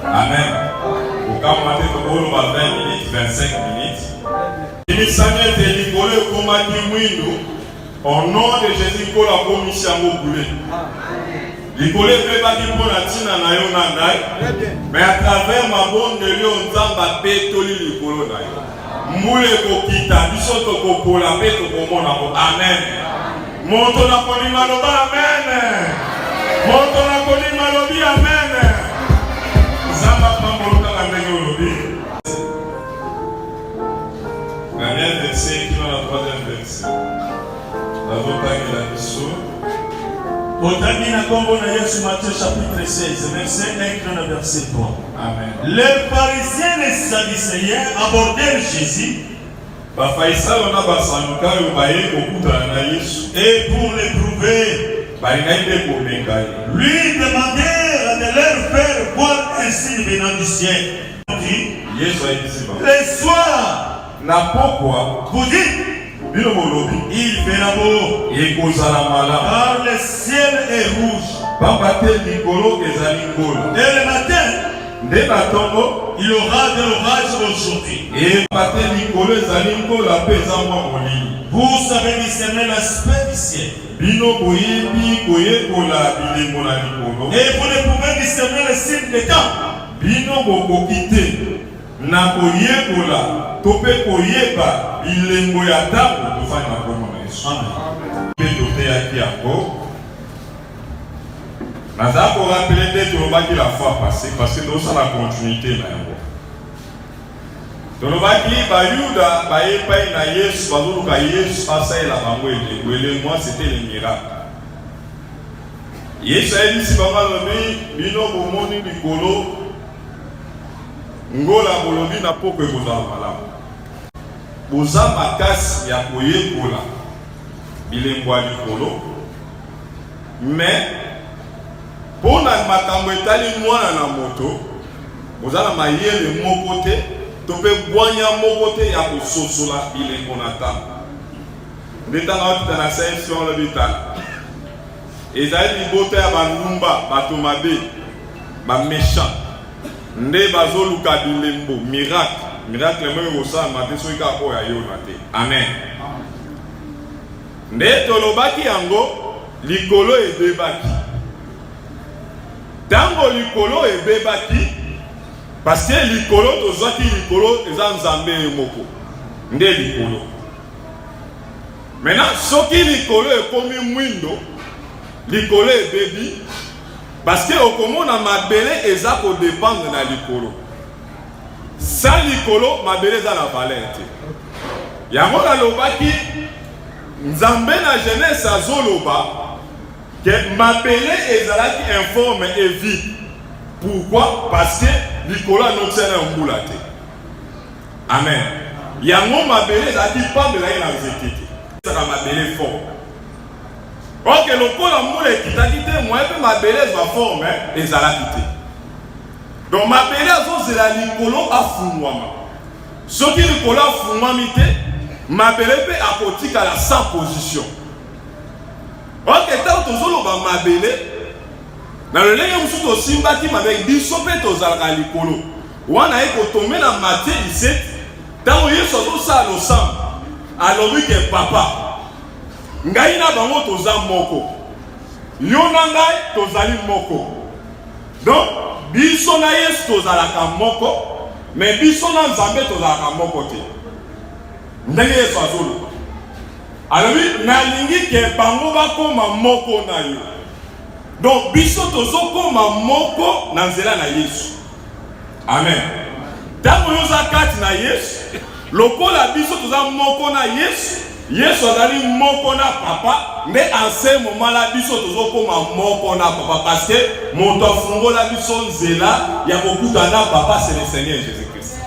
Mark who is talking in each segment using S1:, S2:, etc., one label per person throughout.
S1: Amen. Au cas où on va 20 minutes, 25 minutes. Au nom de Jésus, pour la commission mais à travers ma bonne de Dieu, on va pétoli le colo. Moule kokita, bisoto kopola peto komona ko. Amen. Monto na konima loba amen. Monto na konima lobi amen. Zamba pamboloka na ndenge lobi. Dernier verset qui va la troisième verset. La votaille la biso.
S2: Otamina kombo na Yesu Matthieu chapitre 16 verset 1 à verset 3.
S1: Amen.
S2: Les pharisiens et les sadducéens abordèrent Jésus. Et pour l'éprouver, lui demandèrent de leur faire voir un signe venant du ciel. Les soirs, vous dites, il fera beau, car le ciel est rouge. Et le matin, il y aura de l'orage aujourd'hui. Vous savez discerner l'aspect du ciel. Et vous ne pouvez discerner le signe des temps.
S1: Nous avons rappelé la fois passée parce que nous sommes la continuité. Nous avons dit que c'était le miracle. Yesu a dit si bino bomoni likolo ngola bolobi na poko ekozala malamu. Boza makasi ya koyekola bilembo ya likolo. Mais pour na makambo etali mwana na moto bozala mayele moko te to pe gwanya moko te ya kososola bilembo na ntango. Ndetanga otita na sainsi on le bitala. Ezali libota ya banumba bato mabe ba méchant nde bazoluka bilembo miracle moko kosala te soki kaka oyo ayona te. Amen. Nde tolobaki yango likolo ebebaki. Tango likolo ebebaki parce que likolo tozwaki likolo eza nzambe moko nde likolo. Maintenant soki likolo ekomi mwindo likolo ebebi parce que okomona mabele eza kodépendre na likolo. Sans likolo mabele eza na valeur te. Yango nalobaki nzambe na jeunesse azoloba que mabele ezalaki informe et vide. Pourquoi? Parce que likolo anotiana mbula te. Amen. Yango mabele ezalaki pambela ye na nzete te. Ezaka mabele fort. Ok, lokola mbula ekitaki te moi mpe mabele ezwa forme ezalaki te. Donc mabele azozela likolo afungwama. Soki likolo afungwami te mabele mpe akotikala sans position. Ok, tant tozoloba mabele na lolenge mususu tosimbaki mabele biso mpe tozalaka likolo wana ye kotombe na Matthieu 17 ntango Yesu azosala losambo alobi ke papa ngai na bango toza moko yo na ngai tozali moko. Donc biso na Yesu tozalaka moko mais biso na Nzambe tozalaka moko te. Ndenge Yesu azoloba alobi nalingi ke bango bakoma moko na yo. Donc biso tozokoma moko na nzela na Yesu. Amen. Tango yoza kati na Yesu lokola biso toza moko na Yesu, Yesu azali moko na papa, mais en ce moment là biso tozokoma moko na papa parce que moto afungola biso nzela ya kokuta na papa, c'est le Seigneur Jésus-Christ.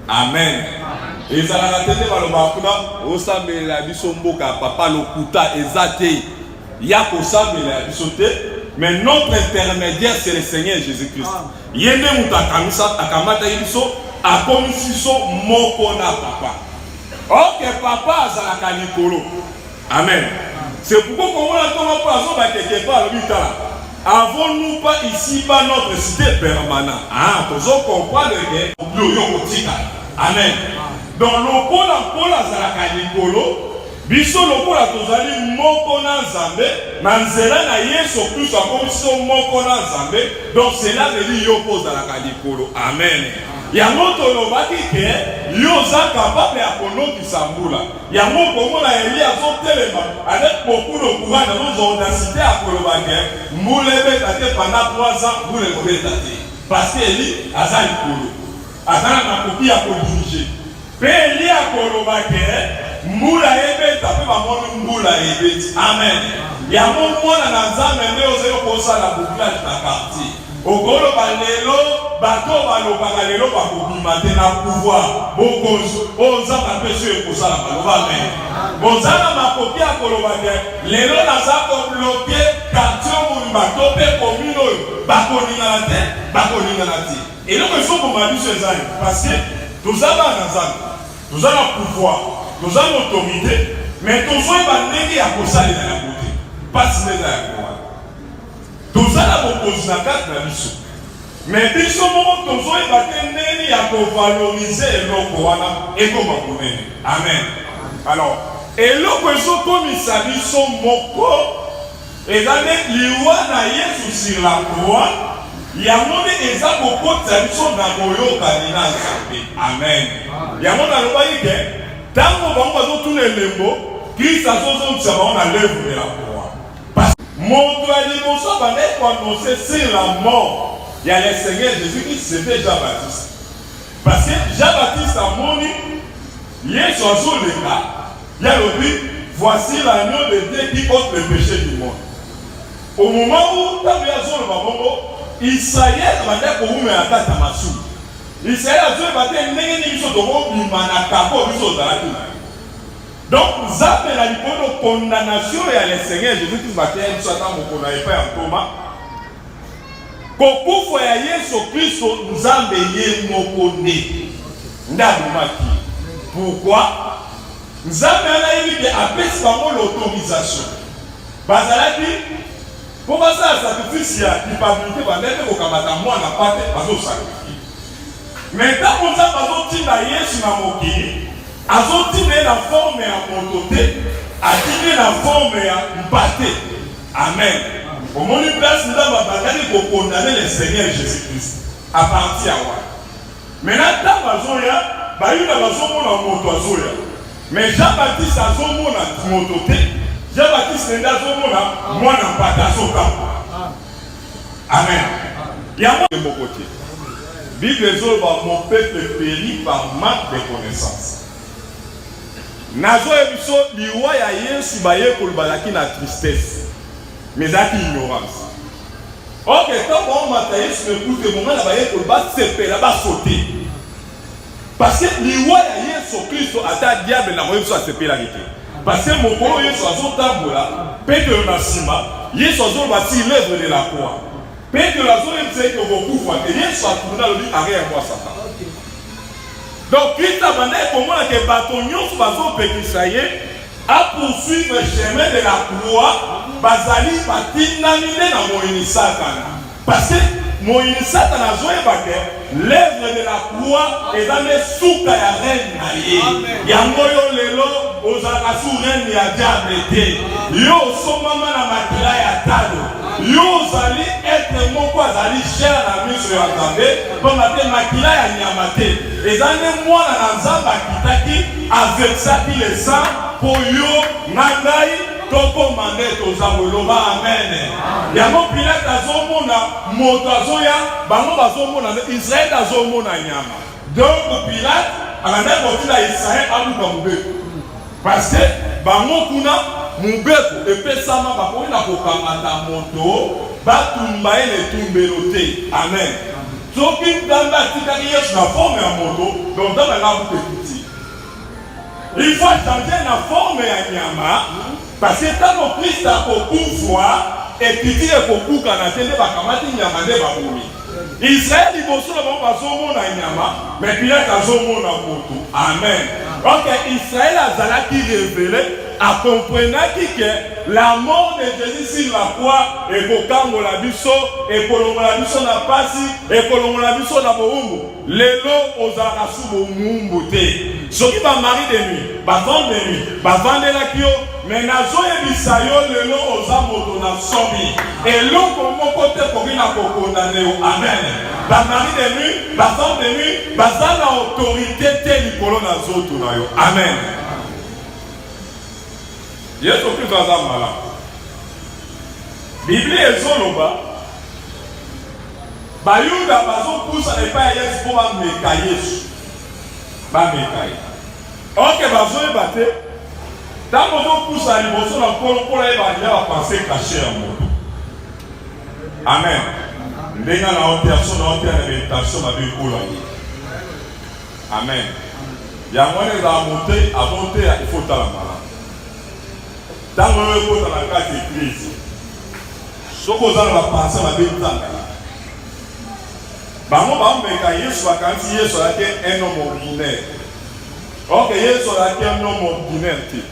S1: Amen. Et ça la tête baloba kuna osambela biso mboka papa lokuta ezate ya kosambela biso te, mais notre intermédiaire c'est le Seigneur Jésus-Christ. Yende mutakamisa akamata biso akomisi so moko na papa. Ok, papa azalaka likolo. Amen. C'est pourquoi on a ton papa quelque part l'hôpital. avons-nous pas ici-bas notre cité permanente? Ah, tous comprendre que amen. Donc lokola zalaka likolo, biso lokola tozali moko na Nzambe, na nzela na Yesu Kristo akomiso moko na Nzambe, donc cela veut dire yo kozalaka likolo. Amen. Yango tolobaki ke yo za capable ya konokisa mbula. Yango komona Elie azotelema avec beaucoup de courage dans l'audacité ya koloba ke mbula ebeta te pendant 3 ans, mbula ekobeta te. Parce que Elie aza likolo. Azala na kopi ya kodirige. Pe Elie akoloba ke mbula ebeta pe bamoni mbula ebeti. Amen. Yango mwana na Nzambe nde ozali kosala bouclage na quartier. Okolo balelo bato balobaka lelo bakobima te na pouvoir bokonzi oza bapesi ekosala baloba amen. Bozana makoki akoloba te lelo naza kobloke quartier mobimba to mpe commune oyo bakolingana te. Eloko ezokoma biso ezali parce que toza bana Nzambe, toza na pouvoir, toza na autorité, mais tozoyeba ndenge ya kosalela yango te pasi nde eza ya kowana. Toza na bokonzi na kati na biso, mais biso moko tozoyeba te ndenge ya kovalorize eloko wana ekoma monene. Amen. Alors eloko ezokomisa biso moko eza nde liwa na Yesu sur la croix, yango nde eza kokotisa biso na boyokani na Nzambe. Amen. Yango nalobaki ke ntango bango bazotuna elembo, Kristo azozongisa bango na l'œuvre de la croix. Mon doigt liboso bandait pour annoncer sur la mort. Il y a le Seigneur Jésus-Christ, c'était Jean-Baptiste. Parce que Jean-Baptiste a moni, Yesu a sur le cas, il a dit, voici l'agneau de Dieu qui ôte le péché du monde. Au moment où il y a sur le babongo, Israël bandait pour vous mettre à Tamassou. Israël a dit, bandait n'ayez ni sur le monde, il m'a n'accapo, il sur le donc, vous avez la condamnation et à le Seigneur Jésus-Christ baptême, soit dans mon connaît pas en Thomas. Kokufu ya Yesu Kristo Nzambe ye mokone. Ndabumaki. Pourquoi? Nzambe anayebi ke apesi bango l'autorisation. Bazalaki po basa sacrifice ya culpabilité bandete kokamata mwana pate bazo sacrifice. Maintenant Nzambe azotinda Yesu na mokili. Azotine la forme ya montoté, atine la forme ya mpate. Amen. Au moment où place nous avons battu pour condamner le Seigneur Jésus-Christ à partir de là. Maintenant, dans la zone, il y a un moto. Mais Jean-Baptiste a son mot à montoté. Jean-Baptiste a son mot à moi n'a pas d'assaut. Amen. Il y a un mot de côté. Bible dit mon peuple périt par manque de connaissance. Nazo ebiso liwa ya Yesu baye kolbalaki na tristesse mais zaki ignorance. OK, quand on m'a Yesu écoute moment la baye kolba sepela ba sauter. Parce que liwa ya Yesu Kristo ata diable na moyo so sepela kite. Parce que mokolo Yesu azotambola Pedro na sima, Yesu azoba si l'œuvre de la croix. Pedro azoyebisa que bokufa te Yesu atuna lo dit arrière moi Satan. Donc, Christ a demandé comment que Batonios bazo pékisaye à poursuivre le chemin de la croix, bazali batinamine na moïni Satan. Parce que moïni Satan a joué l'œuvre de la croix est dans les souka ya reine na ye. Yangoyo lelo ozaka sou reine ya diable. Yo somama na makila ya talo. Yo zali être moko azali cher na miso ya Nzambe, po mate makila ya nyamate. Ezane mwana na Nzambe akitaki aversaki le sang po yo ngai toko mande tozamoloba amen. Yango Pilate azomona moto azoya bango bazomona Israël azomona nyama. Donc Pilate akanda kotina Israël abuka mubeko. Parce que bango kuna mubeko epesama bakoki na kokamata moto batumba ele tumbelo te. Amen. Soki Nzambe atikaki Yesu na forme ya moto, donc Nzambe anabuka ekuti. Il faut changer la forme ya nyama parce que tant que Christ a beaucoup foi et puis il faut beaucoup canadiens de bakamati nyama de baboumi. Israël liboso na bango bazomona nyama mais Pilate azomona moto. Amen. Ok, Israël azalaki révélé, a comprenaki que la mort de Jésus sur la croix et kokangola biso et kolongola biso na pasi et kolongola biso na boumbu. Lelo ozalaka su boumbu te. Soki ba mari de nuit, ba vendre de nuit, ba vandelaki yo, mais nazoyebisa yo lelo oza moto na sobi. Eloko moko te koki na kokondane yo. Amen. Ba mari de nuit, ba vendre de nuit, baza na autorité te likolo na zoto na yo. Amen. Yesu Kristo aza malamu. Biblia ezoloba bayuda bazopusa epai ya Yesu mpo bameka Yesu. Bameka ye. Ok, bazoyeba te ntango ozopusa liboso na nkolo mpola yeba ya bapense kashe ya moto. Amen. Ndenge na oteaso na otea na meditation babe ekolo ye. Amen. Yango wana ezala mote avote ya ifotala malamu. Ntango oyo ekota na kati eglise soko oza na bapense babe nzambe bango bameka Yesu bakanisi Yesu azalaki un homme ordinaire. Ok, Yesu azalaki un homme ordinaire te.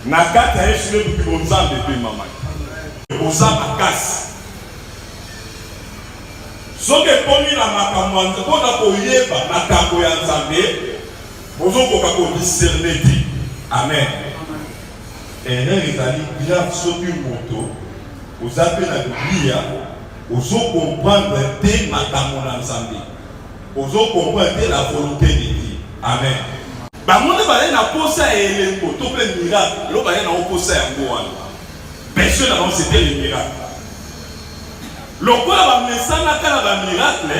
S1: Na kati ya Yesu nebuki bonzambe mpe mamaki oza makasi. Soki ekomi na makambo ya nzambe mpona koyeba makambo ya nzambe ozokoka kodiscerne te. Amen. Erreur ezali grave soki moto oza mpe na Biblia ozokomprendre te makambo na nzambe, ozokomprendre te la volonté de Dieu. Amen. Bamonde bale na posa ya elembo to mpe miracle lo bale na oposa yango wana besoin na bango c'était le miracle. Lokola bamesanaka na bamiracle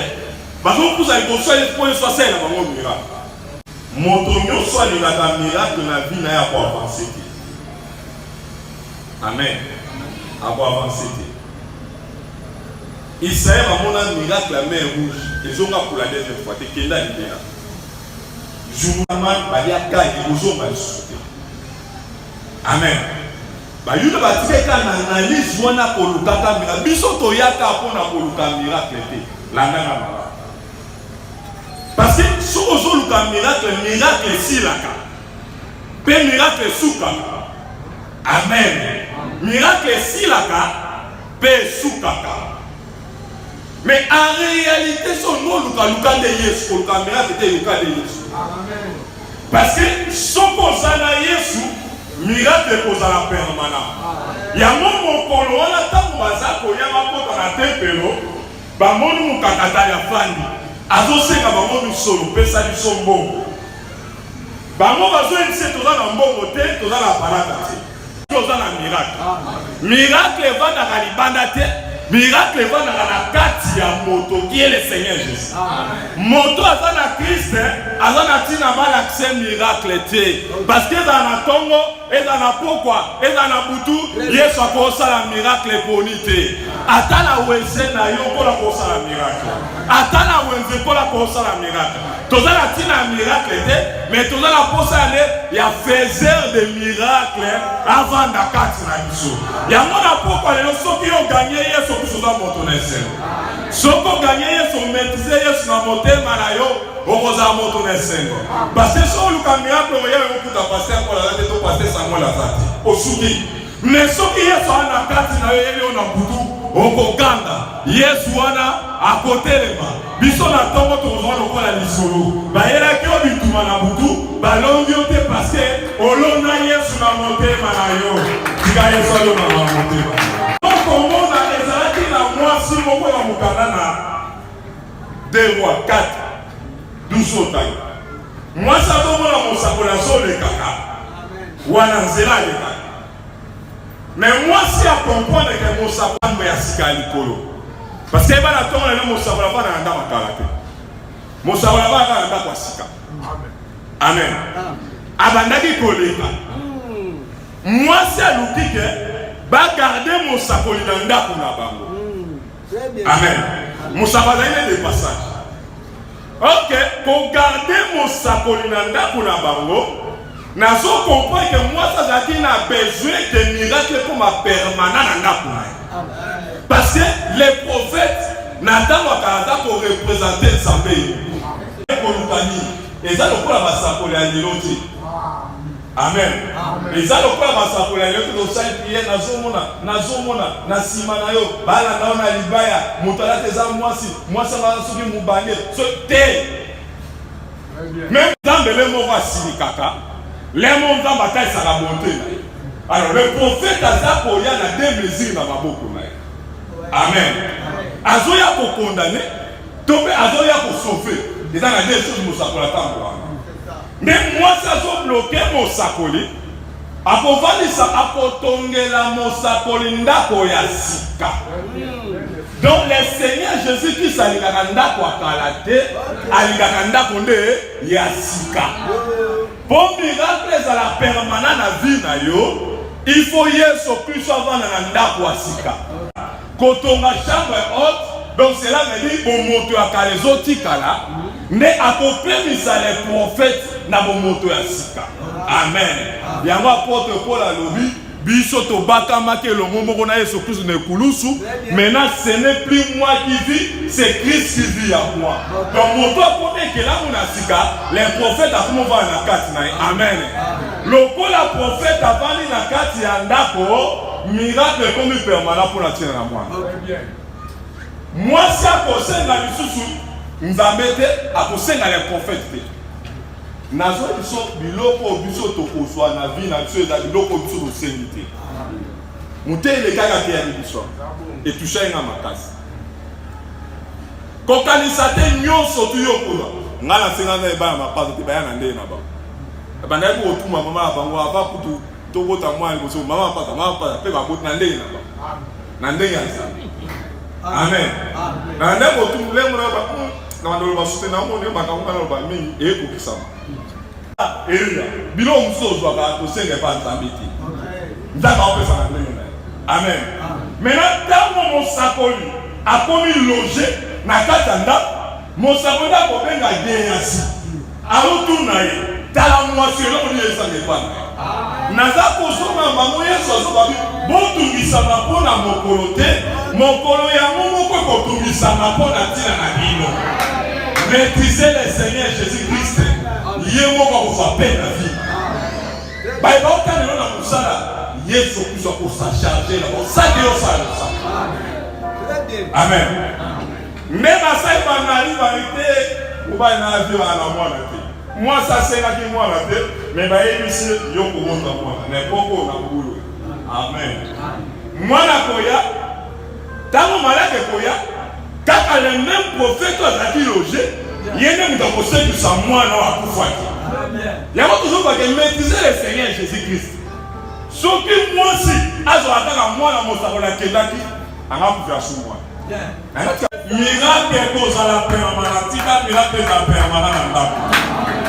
S1: bazopusa liboso ya po Yesu asalela bango miracle. Moto nyonso alingaka miracle na vie na ye akoavanse te. Amen. Akoavanse te. Israël a un miracle la mer rouge. Ils ont pour la deuxième fois. C'est qu'il a dit là. Journalement, il y a un cas qui vous ont sauté. Amen. Il y a un cas qui analyse pour le miracle. Biso y a un cas pour le miracle. La même chose. Parce que si vous avez un miracle, le miracle est si là. Le miracle est sous. Amen. Miracle est si là. Paix sous kaka. Mais en réalité, son nom Luka de Yesu, le caméra était Luka de Yesu. Parce que son posana Yesu, miracle est posana permanent. Il y a un moment où on a tant de bazar pour y avoir dans la tempelo, bamonu mukakata ya fandi, azoseka bamonu solo, pesa du son bon. Bamo bazo ese toza na mbongo te, toza na parata te. Toza na miracle. Miracle va na libanda te. Miracle va dans la kati ya moto qui est le Seigneur Jésus. Moto azana Christ, azana tina mal accès miracle te. Parce que dans la Congo, et dans la pourquoi, et dans la Boutou, Yesu akosa la miracle pour nite. Atala wese na yo pour la kosa la miracle. Atala wese pour la kosa la miracle. Toza la tina miracle te, mais toza la posa ne ya faiseur de miracles avant da kati na biso. Ya mona pourquoi les gens qui ont gagné Yesu kusuza moto na eseno. Soko gagné Yesu maîtriser Yesu na motema na yo, okoza moto na eseno. Parce que so luka miracle oya okuta passer pour la tête to passer sango la zati. Osuki. Mais soki Yesu ana kati na yo yele na butu, okoganda. Yesu wana akotelema. Biso na tongo tozwa lokola lisolo. Bayela ki obituma na butu, balongi yo te parce que olona Yesu na motema na yo. Tika Yesu alona na motema. Comment ezalaki na mwasi moko ya mokanda na 2 mois 4 12 otani mwasi azomona mosakoli azolekaka wana nzela alekaka mais mwasi akomprendre ke mosakoli ya sika ya likolo parce que ebana ntongo lelo mosakoli avana na ndako akala te mosakoli avana na ndako ya sika amen abandaki koleka mwasi aluki ke bagarde mosakoli na ndako na bango. Amen. Mosakoli est de passage. Ok, pour garder mosakoli na ndako na bango, nazo comprendre que moi ça a besoin de miracles comme permanent na ndako na. Parce que les prophètes Ntango akaza ko représenter Nzambe ko lukani eza lokola basakoli ya liloti. Amen. Eza lokola basakoli ya liloti ko sai prier nazomona na sima na yo bala naona libaya mutala teza mwasi ngana soki mubange so te. Même Nzambe le moko asilikaka le moko Nzambe akaisaka bonté. Alors le prophète aza koya na deux mesures na maboko na ye. Amen. Azoya ko condamner, tombe azoya ko sauver. Et dans la deux choses mosakola tambola. Mais moi ça zo bloquer mosakoli. Akovalisa akotongela mosakoli ndako ya sika. Donc le Seigneur Jésus-Christ alingaka ndako akala te, alingaka ndako nde ya sika. Pour miracle ezala permanent na vie na yo, il faut Yesu Kristo avanda na ndako ya sika. Kotonga chambre haute, donc cela veut dire bon moto ya kalezoti kala, mais akopemisa les prophètes na bon moto ya sika. Amen. Yango apôtre Paul alobi biso to bakama ke longo moko na Yesu Kristo ne kulusu. Maintenant ce n'est plus moi qui vis, c'est Christ qui vit en moi. Donc moto apone ke la mona sika, les prophètes akomo va na kati na. Amen. Lokola prophète avandi na kati ya ndako, miracle comme permanent pour la tienne à moi. Moi, si à kosenga lisusu, Nzambe te, à kosenga les prophètes te. Nazo biso biloko biso tokoswa na vie na biso eza biloko biso tosengi te. Mute elekaka te ya biso. Et toucha nga makasi. Kokanisa te nyonso tu yokola. Nga na senga na eba mapazo te baya na ndeye na ba. Banda ko otuma mama bango ava kutu tokota mwana liboso mama pata pe bakoti na ndenge na ba na ndenge ya Nzambe. Amen. Na ndeko tumule mwana ba na mandolo ba sute na moni ba kaunga na ba mingi ekokisama. Elia bilo msozo aka kosenga pa Nzambe ti. Nzambe opesa na ndenge na. Amen. Maintenant tango mosakoli akomi loger na kati ndako mosakoli akobenga geyasi. Alotuna ye tala mwasi eloko ni esange pa. Naza kosoma bango Yesu azobabi botungisama mpona mokolo te, mokolo yango moko ekotungisama mpona ntina na bino. Maîtrisez le Seigneur Jésus-Christ, ye moko akozwa pe na vie. Bayeba otala lelo na mosala Yesu Kristo akosacharge na kosaki osala mosala. Amen. Même asali banali barite obai na vie wana mwana te. Moi ça c'est là qui moi la tête mais ba yebisi yo ko monta moi na poko na bulu. Amen. Moi na koya tango malade koya kaka le même prophète azaki loger yene mutako sengi sa mwana wa kufaki. Yako toujours pas que maîtriser le Seigneur Jésus-Christ. Soki moi si azo ataka mwana mosakola kendaki anga kufya sumwa. Miracle kozala permanent, tika miracle za permanent na ndako.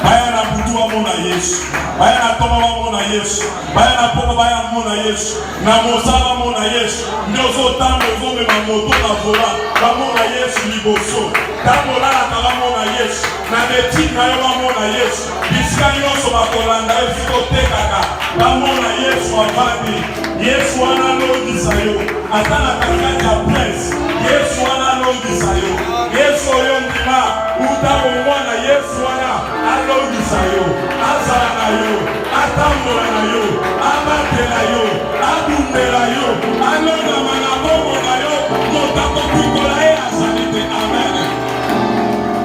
S1: Baya na butu wa mona Yesu, baya na toma wa mona Yesu, baya na poko baya mona Yesu, na mosala mona Yesu. Nyozo tambo zome ma moto na vola, ba mona Yesu liboso. Tambo la kala mona Yesu, na beti na yo ba mona Yesu. Bisika nyonso ba kolanda eziko tekaka, ba mona Yesu abandi. Yesu ana longisa yo, atana kakati ya prince. Yesu ana longisa yo, Yesu yo ndima, utabo mwana Yesu ana alongisa yo, azala na yo, atambola na yo, abatela yo, adumbela yo, alongama na bongo na yo, motako kukola ye azalite. Amen.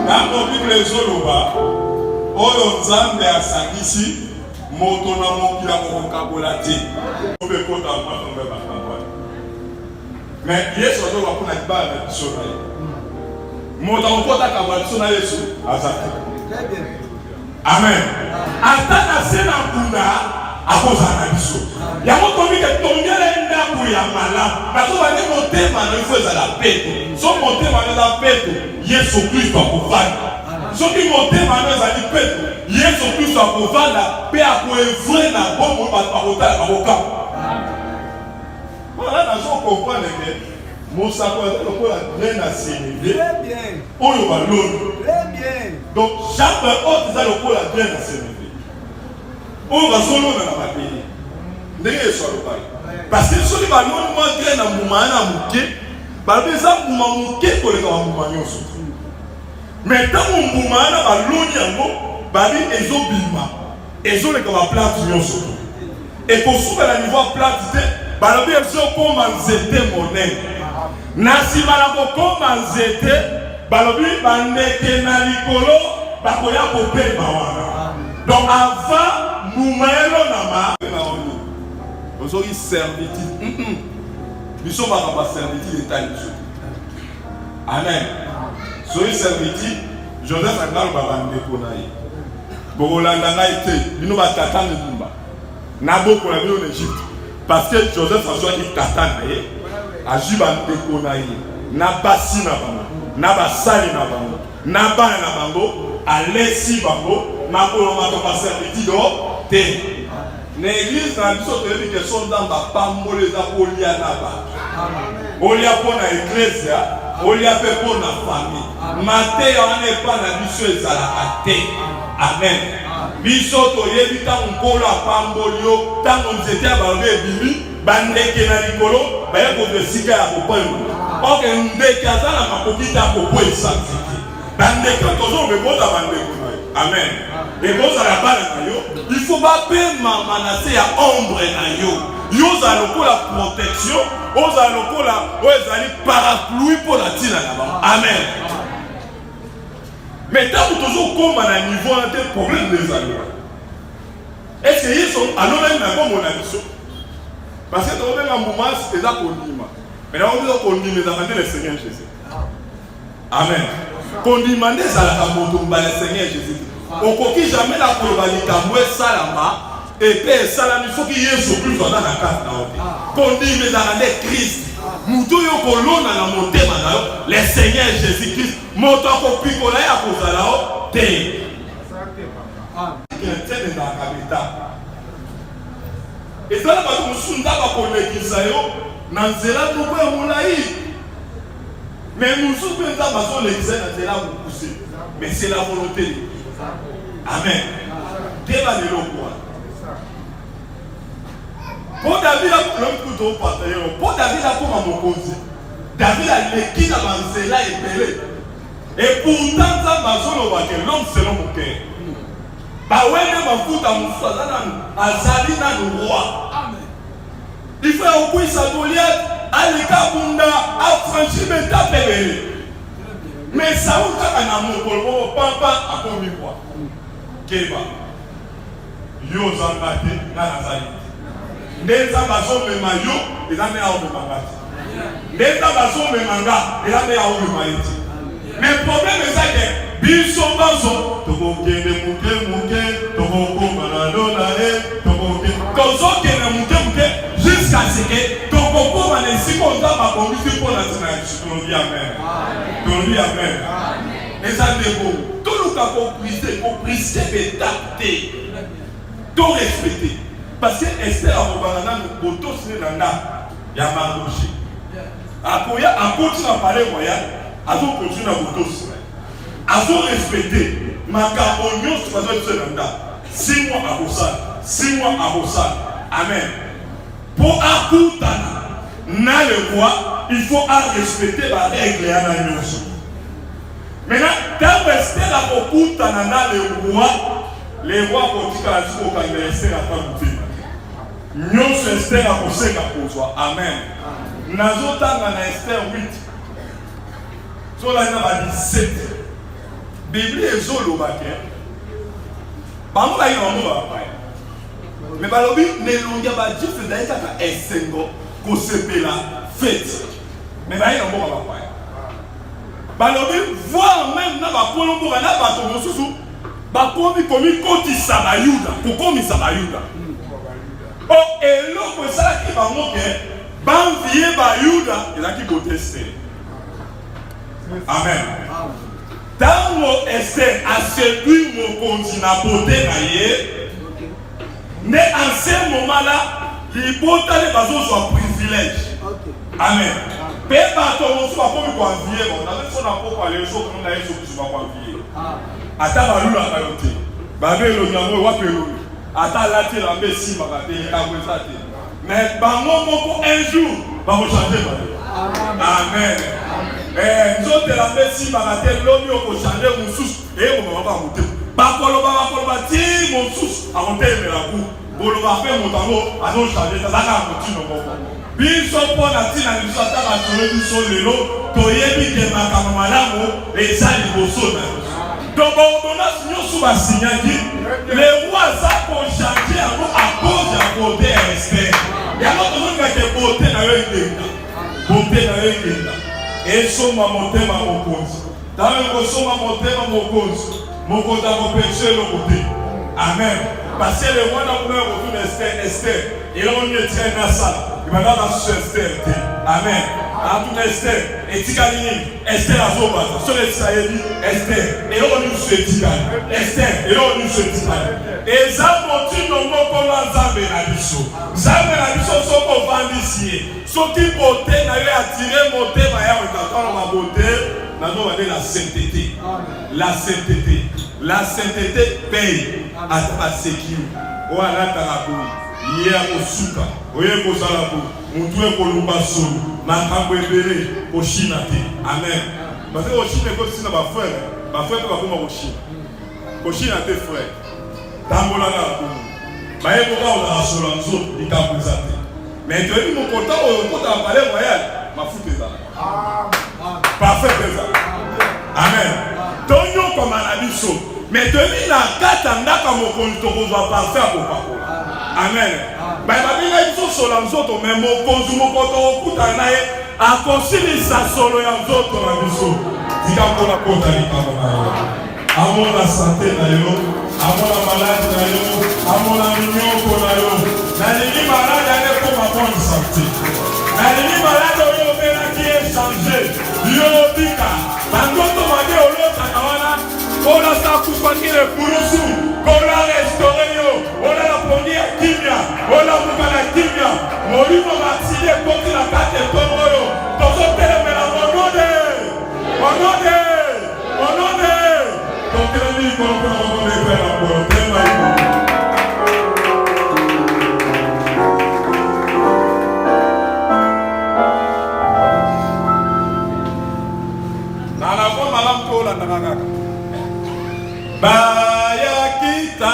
S1: Tango Bible ezoloba, oyo Nzambe asangisi, moto na mokila kokabola te. Obe kota matombe bakabola. Mais Yesu azoka kuna libala na biso na ye. Moto akota kabola biso na Yesu azaki. Amen. Ata na sena kunda akoza na biso. Yango tomike tongela ndako ya malamu. Bato bane motema na ifo ezala peto. So motema na la peto, Yesu Kristo akovanda. Soki motema na ezali peto, Yesu Kristo akovanda pe akoevre na bombo bato bakotala bakoka. Voilà, nous comprenons que Mosako est lokola bien assimilé. Très bien. Oyo balon. Très bien. Donc chaque autre est lokola bien assimilé. On va solo na ba pays. Ndenge so lokola. Parce que ceux qui balon moi grain na mumana muke, balobi eza mbuma moke koleka bambuma nyonso. Mais ntango mbuma wana baloni yango babi ezobima ezoleka baplante nyonso ekosukela na niveau ya plante te balobi ezokoma nzete monene. Na nsima na kokoma nzete balobi bandeke na likolo bakoya kopema wana. Donc avant mbuma elonama ozoki servitude biso bakaba servitude etali biso. Amen. Soki servitude Joseph akaloba bandeko na ye bokolanda ngai te bino batata mibumba nabokola bino na Egypte parce que Joseph azwaki tata na ye azwi bandeko na ye na basi na bango na basali na bango na bana na bango alesi bango makoloma to baservitude te. Na église na biso toyebi ke so nzambe apamboli eza kolia na bato olia mpo na eklezia olia mpe mpo na famille mateya wana epa na biso ezalaka te. Amen. Biso toyebi ntango nkolo apamboli yo ntango nzete ya balobi ebimi bandeke na likolo baye kozwa esika ya kopema oke ndeke aza na makoki te akokwesa nzete bandeke tozobebota bandeko na yo. Amen. Ekozala bana na yo il faut bapema na se ya ombre na yo yozala lokola protection ozala lokola oyo ezali parapluie mpo na ntina na bango. Amen. Mais ntango tozokoma na niveau wana te problème ezali wana. Est ce que yesu alobaki na kombo na biso parce que tokobenga mbuma eza kondima mais nakobiso kondima ezalaka nde le Seigneur Jésus. Amen. Kondima nde ezalaka moto mbala Seigneur Jésus. Okoki jamais na koloba likambo esalama epe esalami soki yesu kristo aza na kati na yo te. Kondima ezalaka nde Christ mutu oyo kolona na motema na yo le Seigneur Jésus Christ moto akopikola ye akozala yo te. Chrétien ezalaka beta ezala bato mosusu nda bakolekisa yo na nzela moko ya molai mais mosusu mpe nzambe azolekisa na nzela ya mokuse mais c'est la volonté de Dieu. Amen. Deba leloko wana po David akuto partager po David akoma mokonzi David aleki na banzela ebele et pourtant nzambe azoloba ke l'homme selon mon cœur bawene mafuta mosusu azali nanu roi. Il faut okwisa Goliath aleka bunda afranchi betape ebele mais Saul kaka na mokolo moko pampa akomi roi. Keba yo zamba te nga nazali nde nzambe azomema yo eza nde aomemanga te nde nzambe azomema nga eza nde aomema ye te. Mais problème eza ke biso bazo tokokende moke tokokoma na lola ye tozokende moke jusqu'à ce que tokokoma na esika nzambe akongisi mpo na ntina ya biso. Tolobi amen. Tolobi amen. Eza nde bongo toluka koprise betape te to respecte parce que Esther akobanga nanu botosine na ndako ya Mardoché akoya akoti na palais royal azokontinue na botosine azorespecte makambo nyonso bazobise na ndako 6 mois akosala. Amen. Po akutana na le roi il faut respecter ba règle ya na nyonso. Maintenant, quand Esther a kokutana na le roi kotika aziko kanga Esther akamufika. Nyonso Esther akoseka kozwa. Amen. Nazotanga na Esther 8. Sola na ba 17. Bible ezoloba ke bango ba yino ba pa. Mais balobi nelongia ba jifu da kaka esengo kosepela fête. Mais ba yino ba pa. Balobi voir même na bakolombo na bato mosusu bakomi komi kotisa bayuda kokomisa bayuda o eloko esalaki bango ke banvie bayuda ezalaki boteste. Amen. Tango Esther aséduit mokonzi na bote na ye ne en ce moment là libota le bazozwa privilège. Amen. Pe bato mosusu bakomi koanvie bon nazo na poko ale so ko na yeso kusuba koanvie ata balula kayo te babelo nyango wapelo ata lati la mbe simba ka te ka kwesa te mais bango moko un jour ba ko changer ba Amen. Nzote la mesi bagate lomi okochange mususu e mo mama muté. Bakoloba ti mususu amonte melaku. Boloba fe motango azo changer ça ka mutino moko. Biso pona tina biso ataka tole biso lelo toyebi ke makambo malamu eza liboso na biso. Donc on a signaki les rois ça pour changer à cause à côté Esther. Il y a d'autres gens qui ont beauté dans leur église. Beauté dans leur église. Et soma monter ma mokonzi. Dans le soma monter ma mokonzi. Mokonzi a repêché le côté. Amen. Parce que les rois n'ont pas retourné Esther. Et là on y est très dans ça. Il va dans la sous Esther. Amen. Atout Esther, Etikali, Esther Azoba, sur les Israélites, Esther, et là on nous souhaite Esther, et là on nous souhaite et ça montre nos mots comme la Zambé la biso. Zambé la biso sont qu'on vend ici. Ceux qui beauté n'avaient attiré monter, quand on va beauté, maintenant on va dire la sainteté. La sainteté. La sainteté paye à ta sécurité. Voilà ta raboui. Hier au Souka, au Zalabo, on doit kolumba solo, makambo ebele, au Chine. Amen. Parce que au Chine, quand c'est ma frère va comment au Chine. Au Chine tes frères. Tambola na ko. Ba yebo ka on a solo nzo ikamuzate. Mais tu es mon content au content parler royal, ma foute ça. Amen. Parfait ça. Amen. Tonyo comme anabiso. Mais tu es na kata ndaka mo konto ko va parfait pour pas. Amen. Babina iso solo nzoto mais mo konzumo koto okuta naye akosilisa solo ya nzoto na biso. Dika mpona kota likabo na yo. Amona santé na yo, amona malade na yo, amona minyoko na yo. Nalingi malade ane koma bonne santé. Nalingi malade oyo obela ki échanger. Yo bika. Bangoto mande olota na wana. Ola sa kupaki le purusu. Ola restauré yo. Ola la poni ya kimia. Ola mukana kimia. Molimo matile koti la kate tomo yo. Tozo telemela monode. Monode. Monode. Donc il dit qu'on peut faire la porte. Nana kwa malam ko la nangaka. Baya kita